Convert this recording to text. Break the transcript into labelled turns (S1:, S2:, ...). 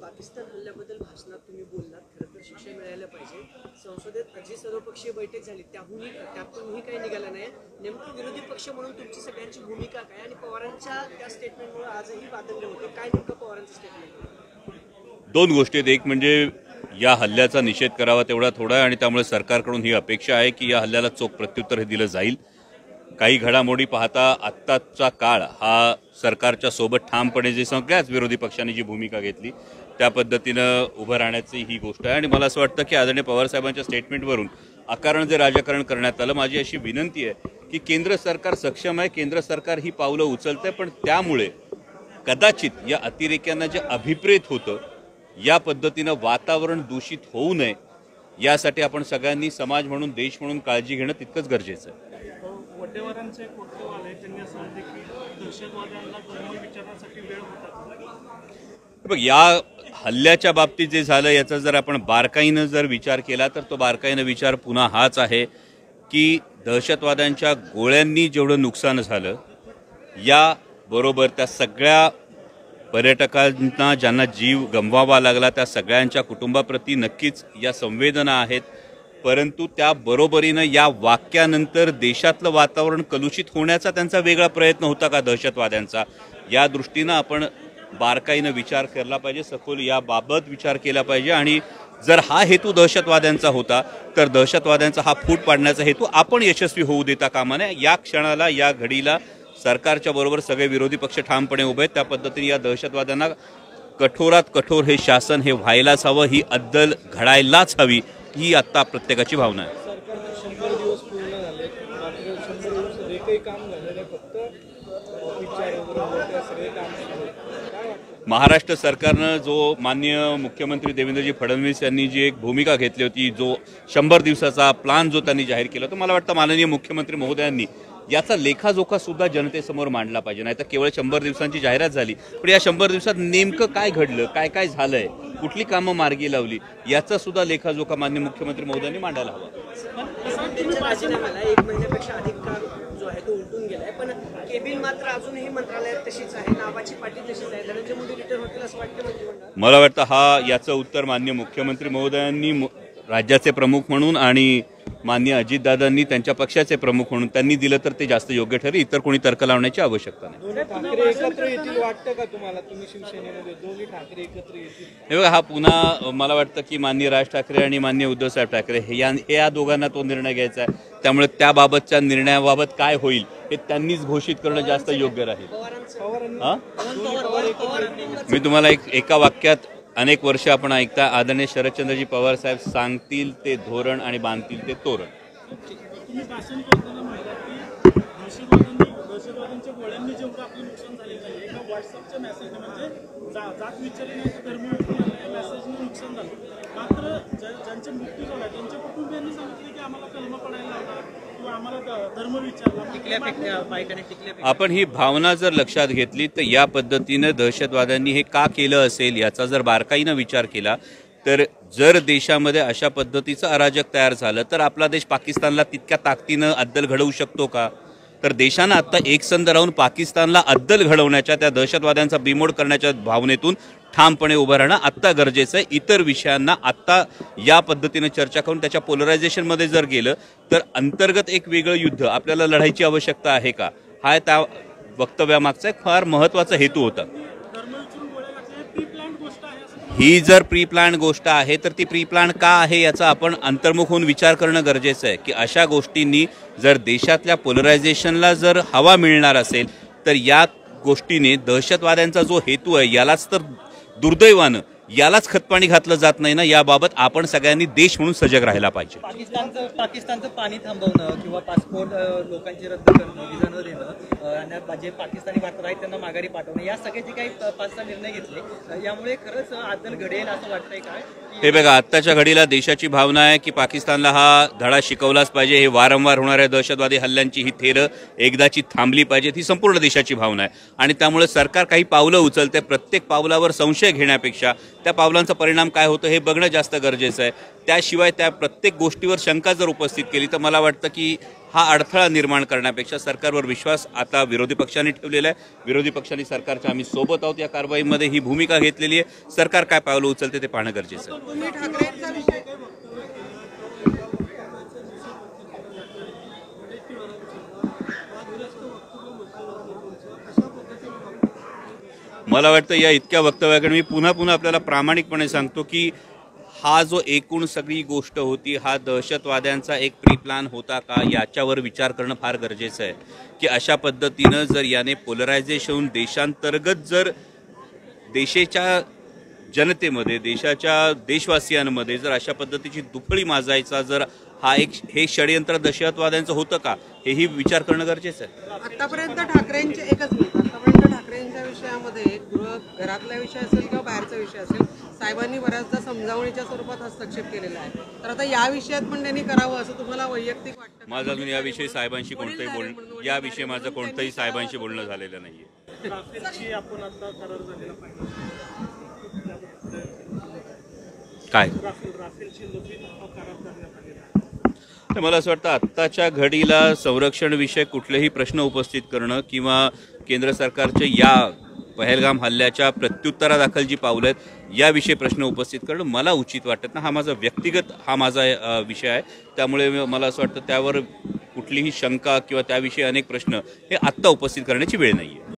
S1: पाकिस्तान हल्ल्याबद्दल भाषणात तुम्ही बोललात, खरं तर शिक्षा मिळायला पाहिजे. संसदेत जी सर्वपक्षीय बैठक झाली त्यातूनही काही निघालं नाही. नेमकं विरोधी पक्ष म्हणून तुमची सगळ्यांची भूमिका काय आणि पवारांच्या त्या स्टेटमेंटमुळे आजही वादंग होते, काय नेमकं पवारांचं स्टेटमेंट?
S2: दोन गोष्टी आहेत. एक म्हणजे या हल्ल्याचा निषेध करावा तेवढा थोडा, आणि त्यामुळे सरकारकडून ही अपेक्षा आहे की या हल्ल्याला चोख प्रत्युत्तर हे दिलं जाईल. काही घडामोडी पाहता आत्ताचा काळ हा सरकारच्या सोबत ठामपणे जे सगळ्याच विरोधी पक्षांनी जी भूमिका घेतली त्या पद्धतीनं उभं राहण्याची ही गोष्ट आहे. आणि मला असं वाटतं की आदरणीय पवारसाहेबांच्या स्टेटमेंटवरून आकारण जे राजकारण करण्यात आलं, माझी अशी विनंती आहे की केंद्र सरकार सक्षम आहे, केंद्र सरकार ही पावलं उचलतंय, पण त्यामुळे कदाचित या अतिरेक्यांना जे अभिप्रेत होतं या पद्धतीनं वातावरण दूषित होऊ नये यासाठी आपण सगळ्यांनी समाज म्हणून, देश म्हणून काळजी घेणं तितकंच गरजेचं आहे.
S3: वटेवारांचे कोर्टव आले, त्यांनी असं म्हणते की दहशतवाद्यांना धर्म विचारण्यासाठी वेळ होता.
S2: बघ, या हल्ल्याच्या बाबतीत जे झालं याचा जर आपण बारकाईनं जर विचार केला तर तो बारकाईनं विचार पुन्हा हाच आहे की दहशतवाद्यांच्या गोळ्यांनी जेवढं नुकसान झालं याबरोबर त्या सगळ्या पर्यटकांना ज्यांना जीव गमवावा लागला त्या सगळ्यांच्या कुटुंबाप्रती नक्कीच या संवेदना आहेत. परंतु त्या बरोबरीनं या वाक्यानंतर देशातलं वातावरण कलुषित होण्याचा त्यांचा वेगळा प्रयत्न होता का दहशतवाद्यांचा, या दृष्टीनं आपण बारकाईनं विचार केला पाहिजे, सखोल याबाबत विचार केला पाहिजे. आणि जर हा हेतू दहशतवाद्यांचा होता तर दहशतवाद्यांचा हा फूट पाडण्याचा हेतू आपण यशस्वी होऊ देता कामा नये. या क्षणाला, या घडीला सरकारच्या बरोबर सगळे विरोधी पक्ष ठामपणे उभे आहेत. त्या पद्धतीने या दहशतवाद्यांना कठोरात कठोर हे शासन हे व्हायलाच हवं, ही अद्दल घडायलाच हवी, ही आत्ता प्रत्येकाची भावना आहे.
S3: सरकारचे 100 दिवस पूर्ण झाले, मात्र 100 दिवस एकही काम झालेलं, फक्त विचार वगैरे सगळे काम सुरू. काय वाटतं
S2: महाराष्ट्र सरकारनं जो माननीय मुख्यमंत्री देवेंद्रजी फडणवीस यांनी जी एक भूमिका घेतली होती, जो 100 दिवसाचा प्लान जो त्यांनी जाहीर केला होता, मला वाटतं माननीय मुख्यमंत्री महोदयांनी याचा लेखाजोखा सुद्धा जनतेसमोर मांडला पाहिजे. नाही तर केवळ 100 दिवसांची जाहिरात झाली, पण या 100 दिवसात नेमकं काय घडलं, काय काय झालंय, कुठली कामं मार्गी लावली, याचा सुद्धा लेखाजोखा माननीय मुख्यमंत्री महोदयांनी मांडायला हवा.
S1: त्यांच्या राजीनाम्याला 1 महिन्यापेक्षा अधिक काळ जो आहे तो उलटून गेलाय, पण केबिन मात्र अजूनही मंत्रालयात तशीच आहे, नावाची पाटी तशीच आहे. धनंजय मुंडे रिटर्न होतील असं वाटतं मंत्रिमंडळात?
S2: मला वाटतं याचं उत्तर माननीय मुख्यमंत्री महोदयांनी राज्याचे प्रमुख म्हणून आणि माननीय अजितदादांनी त्यांच्या पक्षाचे प्रमुख म्हणून त्यांनी दिलं तर ते जास्त योग्य ठरेल. इतर कोणी तर्क लावण्याची आवश्यकता नाही.
S3: ठाकरे एकत्र येतील वाटतं का तुम्हाला? तुम्ही शिवसेनेमध्ये दोन्ही ठाकरे एकत्र येतील?
S2: हे बघा, हा पुन्हा मला वाटतं की माननीय राज ठाकरे आणि माननीय उद्धवसाहेब ठाकरे या दोघांना तो निर्णय घ्यायचा आहे. त्यामुळे त्याबाबतच्या निर्णयाबाबत काय होईल हे त्यांनीच घोषित करणं जास्त योग्य राहील. मी तुम्हाला एका वाक्यात, अनेक वर्ष आपण ऐकता आदरणीय शरदचंद्रजी पवार साहेब सांगतील ते धोरण आणि बांधतील ते तोरण.
S3: तुम्ही भाषण करताना म्हणालात की दहशतवाद्यांच्या गोळ्यांनी जेवढं आपलं नुकसान झालेलं आहे, एका व्हॉट्सअपच्या मेसेजने, म्हणजे जात विचारली नाही, धर्म मेसेजने नुकसान झालं. मात्र ज्यांचे मृत्यू झाला त्यांच्या कुटुंबियांनी सांगितले की आम्हाला कलम पडायला लावणार किंवा आम्हाला धर्म विचारला.
S2: आपण ही भावना जर लक्षात घेतली तर या पद्धतीनं दहशतवाद्यांनी हे का केलं असेल याचा जर बारकाईनं विचार केला तर जर देशामध्ये अशा पद्धतीचं अराजक तयार झालं तर आपला देश पाकिस्तानला तितक्या ताकदीनं अद्दल घडवू शकतो का? तर देशानं आत्ता एकसंध राहून पाकिस्तानला अद्दल घडवण्याच्या, त्या दहशतवाद्यांचा बिमोड करण्याच्या भावनेतून ठामपणे उभं राहणं आत्ता गरजेचं आहे. इतर विषयांना आत्ता या पद्धतीने चर्चा करून त्याच्या पोलरायझेशनमध्ये जर गेलं तर अंतर्गत एक वेगळं युद्ध आपल्याला लढायची आवश्यकता आहे का, हा त्या वक्तव्यामागचा एक फार महत्त्वाचा हेतू होता. ही जर प्री प्लॅन गोष्ट आहे तर ती प्री प्लॅन का आहे याचा आपण अंतर्मुख होऊन विचार करणं गरजेचं आहे. की अशा गोष्टींनी जर देशातल्या पोलरायझेशनला जर हवा मिळणार असेल तर या गोष्टीने दहशतवाद्यांचा जो हेतू आहे यालाच तर दुर्दैवानं यालाच खतपाणी घातलं जात नाही ना. याबाबत आपण सगळ्यांनी देश म्हणून सजग राहायला पाहिजे.
S4: पाकिस्तानचं पाणी थांबवणं किंवा पासपोर्ट लोकांची रद्द करणं, विजा न देणं, जे पाकिस्तानी भारतात आहेत त्यांना माघारी पाठवणं, या सगळे जे काही 5-6 निर्णय घेतले यामुळे खरंच अद्दल घडेल असं वाटतंय काय?
S2: हे बघा, आत्ताच्या घडीला देशाची भावना आहे की पाकिस्तानला हा धडा शिकवलाच पाहिजे. हे वारंवार होणाऱ्या दहशतवादी हल्ल्यांची ही थेरं एकदाची थांबली पाहिजेत, ही संपूर्ण देशाची भावना आहे. आणि त्यामुळे सरकार काही पावलं उचलते. प्रत्येक पावलावर संशय घेण्यापेक्षा त्या पावलांचा परिणाम काय होतं हे बघणं जास्त गरजेचं आहे. त्याशिवाय त्या प्रत्येक गोष्टीवर शंका जर उपस्थित केली तर मला वाटतं की हा अडथळा निर्माण करण्यापेक्षा सरकारवर विश्वास आता विरोधी पक्षांनी ठेवलेला आहे. विरोधी पक्षांनी सरकारच्या आम्ही सोबत आहोत या कारवाईमध्ये ही भूमिका घेतलेली आहे. सरकार काय पावलं उचलते ते पाहणं गरजेचं आहे.
S5: तुम्ही ठाकरेंचा विषय
S2: मला वाटतं या इतक्या वक्तव्याकडे मी पुन्हा पुन्हा आपल्याला प्रामाणिकपणे सांगतो की हा जो एकूण सगळी गोष्ट होती हा दहशतवाद्यांचा एक प्री प्लॅन होता का याच्यावर विचार करणं फार गरजेचं आहे. की अशा पद्धतीनं जर याने पोलरायझेशन देशांतर्गत जर देशाच्या जनतेमध्ये देशाच्या देशवासियांमध्ये जर अशा पद्धतीची दुफळी माजायचा जर हा हे षडयंत्र दहशतवाद्यांचं होतं का हेही विचार करणं गरजेचं आहे.
S5: आतापर्यंत ठाकरेंचे एकच मिनिट आतापर्यंत ठाकरेंच्या विषयामध्ये घरातला विषय असेल किंवा बाहेरचा विषय असेल साहेबांनी बऱ्याचदा समजावणीच्या स्वरूपात हस्तक्षेप केलेला आहे. तर आता या विषयात पण त्यांनी करावं असं तुम्हाला वैयक्तिक वाटतं?
S2: माझं अजून याविषयी साहेबांशी याविषयी माझं कोणतंही साहेबांशी बोलणं झालेलं नाहीये.
S3: राफेलची आपण आता करार झालेला पाहिजे.
S2: काय
S3: राफेलची नवीन करार करण्यात आलेला आहे.
S2: तर मला असं वाटतं आत्ताच्या घडीला संरक्षण विषय कुठलेही प्रश्न उपस्थित करणं किंवा केंद्र सरकारच्या या पहलगाम हल्ल्याच्या प्रत्युत्तरादाखल जी पावलं आहेत याविषयी प्रश्न उपस्थित करणं मला उचित वाटत ना. हा माझा व्यक्तिगत विषय आहे. त्यामुळे मला असं वाटतं त्यावर कुठलीही शंका किंवा त्याविषयी अनेक प्रश्न हे आत्ता उपस्थित करण्याची वेळ नाही आहे.